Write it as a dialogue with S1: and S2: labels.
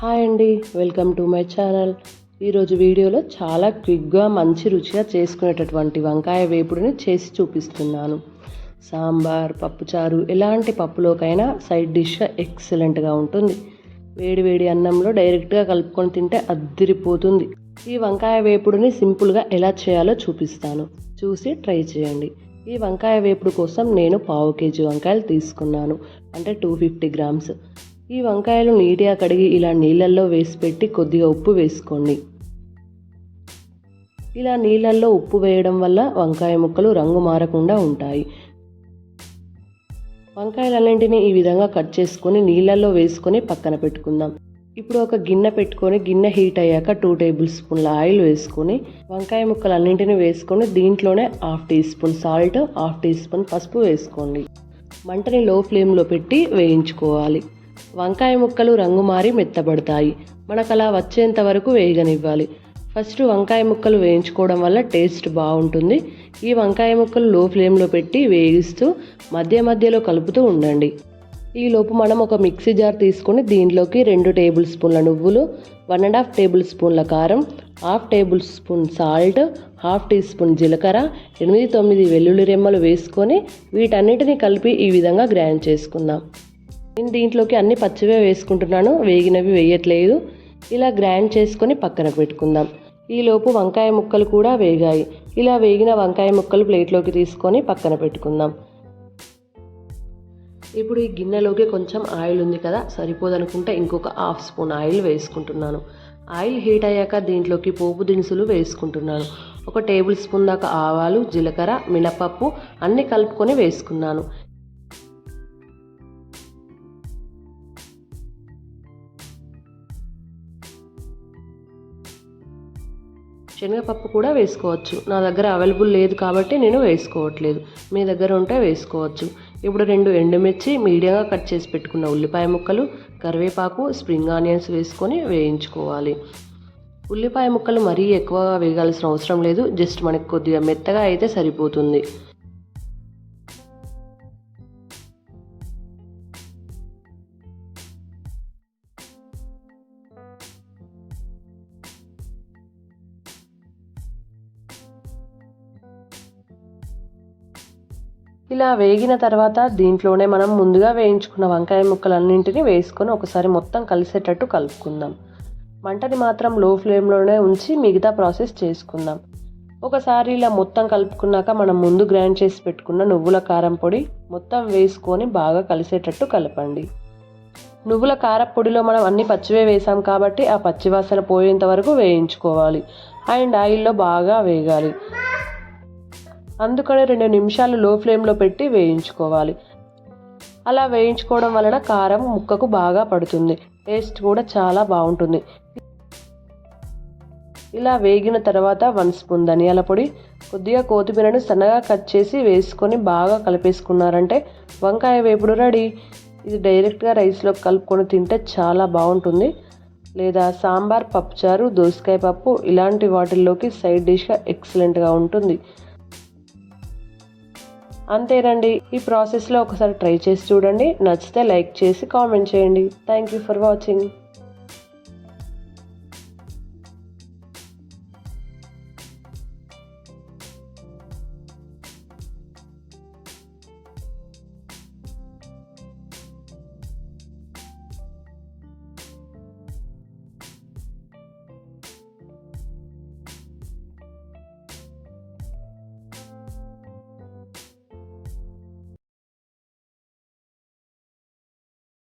S1: Hi అండి, welcome to my channel. ఈరోజు వీడియోలో చాలా క్విక్గా మంచి రుచిగా చేసుకునేటటువంటి వంకాయ వేపుడుని చేసి చూపిస్తున్నాను. సాంబార్, పప్పుచారు ఎలాంటి పప్పులోకైనా సైడ్ డిష్గా ఎక్సలెంట్గా ఉంటుంది. వేడి వేడి అన్నంలో డైరెక్ట్గా కలుపుకొని తింటే అద్దిరిపోతుంది. ఈ వంకాయ వేపుడుని సింపుల్గా ఎలా చేయాలో చూపిస్తాను, చూసి ట్రై చేయండి. ఈ వంకాయ వేపుడు కోసం నేను 1/2 kg వంకాయలు తీసుకున్నాను, అంటే 250 grams. ఈ వంకాయలు నీట్గా కడిగి ఇలా నీళ్ళల్లో వేసి పెట్టి కొద్దిగా ఉప్పు వేసుకోండి. ఇలా నీళ్ళల్లో ఉప్పు వేయడం వల్ల వంకాయ ముక్కలు రంగు మారకుండా ఉంటాయి. వంకాయలన్నింటినీ ఈ విధంగా కట్ చేసుకొని నీళ్ళల్లో వేసుకొని పక్కన పెట్టుకుందాం. ఇప్పుడు ఒక గిన్నె పెట్టుకొని గిన్నె హీట్ అయ్యాక 2 tablespoons ఆయిల్ వేసుకొని వంకాయ ముక్కలన్నింటినీ వేసుకొని దీంట్లోనే 1/2 teaspoon సాల్ట్, 1/2 teaspoon పసుపు వేసుకోండి. మంటని లో ఫ్లేమ్లో పెట్టి వేయించుకోవాలి. వంకాయ ముక్కలు రంగు మారి మెత్తబడతాయి. మనకు అలా వచ్చేంత వరకు వేయగనివ్వాలి. ఫస్ట్ వంకాయ ముక్కలు వేయించుకోవడం వల్ల టేస్ట్ బాగుంటుంది. ఈ వంకాయ ముక్కలు లో ఫ్లేమ్లో పెట్టి వేగిస్తూ మధ్య మధ్యలో కలుపుతూ ఉండండి. ఈలోపు మనం ఒక మిక్సీ జార్ తీసుకొని దీంట్లోకి 2 tablespoons నువ్వులు, 1.5 tablespoons కారం, 1/2 tablespoon సాల్ట్, 1/2 teaspoon జీలకర్ర, 8-9 వెల్లుల్లి రెమ్మలు వేసుకొని వీటన్నిటిని కలిపి ఈ విధంగా గ్రైండ్ చేసుకుందాం. నేను దీంట్లోకి అన్ని పచ్చివే వేసుకుంటున్నాను, వేగినవి వేయట్లేదు. ఇలా గ్రైండ్ చేసుకొని పక్కన పెట్టుకుందాం. ఈలోపు వంకాయ ముక్కలు కూడా వేగాయి. ఇలా వేగిన వంకాయ ముక్కలు ప్లేట్లోకి తీసుకొని పక్కన పెట్టుకుందాం. ఇప్పుడు ఈ గిన్నెలోకి కొంచెం ఆయిల్ ఉంది కదా, సరిపోదనుకుంటే ఇంకొక 1/2 spoon ఆయిల్ వేసుకుంటున్నాను. ఆయిల్ హీట్ అయ్యాక దీంట్లోకి పోపు దినుసులు వేసుకుంటున్నాను. 1 tablespoon దాకా ఆవాలు, జీలకర్ర, మినపప్పు అన్నీ కలుపుకొని వేసుకున్నాను. శనగపప్పు కూడా వేసుకోవచ్చు. నా దగ్గర అవైలబుల్ లేదు కాబట్టి నేను వేసుకోవట్లేదు, మీ దగ్గర ఉంటే వేసుకోవచ్చు. ఇప్పుడు 2 ఎండుమిర్చి, మీడియంగా కట్ చేసి పెట్టుకున్న ఉల్లిపాయ ముక్కలు, కరివేపాకు, స్ప్రింగ్ ఆనియన్స్ వేసుకొని వేయించుకోవాలి. ఉల్లిపాయ ముక్కలు మరీ ఎక్కువగా వేగాల్సిన అవసరం లేదు, జస్ట్ మనకి కొద్దిగా మెత్తగా అయితే సరిపోతుంది. ఇలా వేగిన తర్వాత దీంట్లోనే మనం ముందుగా వేయించుకున్న వంకాయ ముక్కలన్నింటినీ వేసుకొని ఒకసారి మొత్తం కలిసేటట్టు కలుపుకుందాం. మంటని మాత్రం లో ఫ్లేమ్లోనే ఉంచి మిగతా ప్రాసెస్ చేసుకుందాం. ఒకసారి ఇలా మొత్తం కలుపుకున్నాక మనం ముందు గ్రైండ్ చేసి పెట్టుకున్న నువ్వుల కారం పొడి మొత్తం వేసుకొని బాగా కలిసేటట్టు కలపండి. నువ్వుల కారపొడిలో మనం అన్ని పచ్చివే వేసాం కాబట్టి ఆ పచ్చివాసన పోయేంత వరకు వేయించుకోవాలి. అండ్ ఆయిల్లో బాగా వేగాలి, అందుకని 2 నిమిషాలు లో ఫ్లేమ్లో పెట్టి వేయించుకోవాలి. అలా వేయించుకోవడం వలన కారం ముక్కకు బాగా పడుతుంది, టేస్ట్ కూడా చాలా బాగుంటుంది. ఇలా వేగిన తర్వాత 1 spoon ధనియాల పొడి, కొద్దిగా కొత్తిమీరను సన్నగా కట్ చేసి వేసుకొని బాగా కలిపేసుకున్నారంటే వంకాయ వేపుడు రెడీ. ఇది డైరెక్ట్గా రైస్లో కలుపుకొని తింటే చాలా బాగుంటుంది, లేదా సాంబార్, పప్పుచారు, దోసకాయ పప్పు ఇలాంటి వాటిల్లోకి సైడ్ డిష్గా ఎక్సలెంట్గా ఉంటుంది. అంతేనండి, ఈ ప్రాసెస్లో ఒకసారి ట్రై చేసి చూడండి. నచ్చితే లైక్ చేసి కామెంట్ చేయండి. Thank you for watching.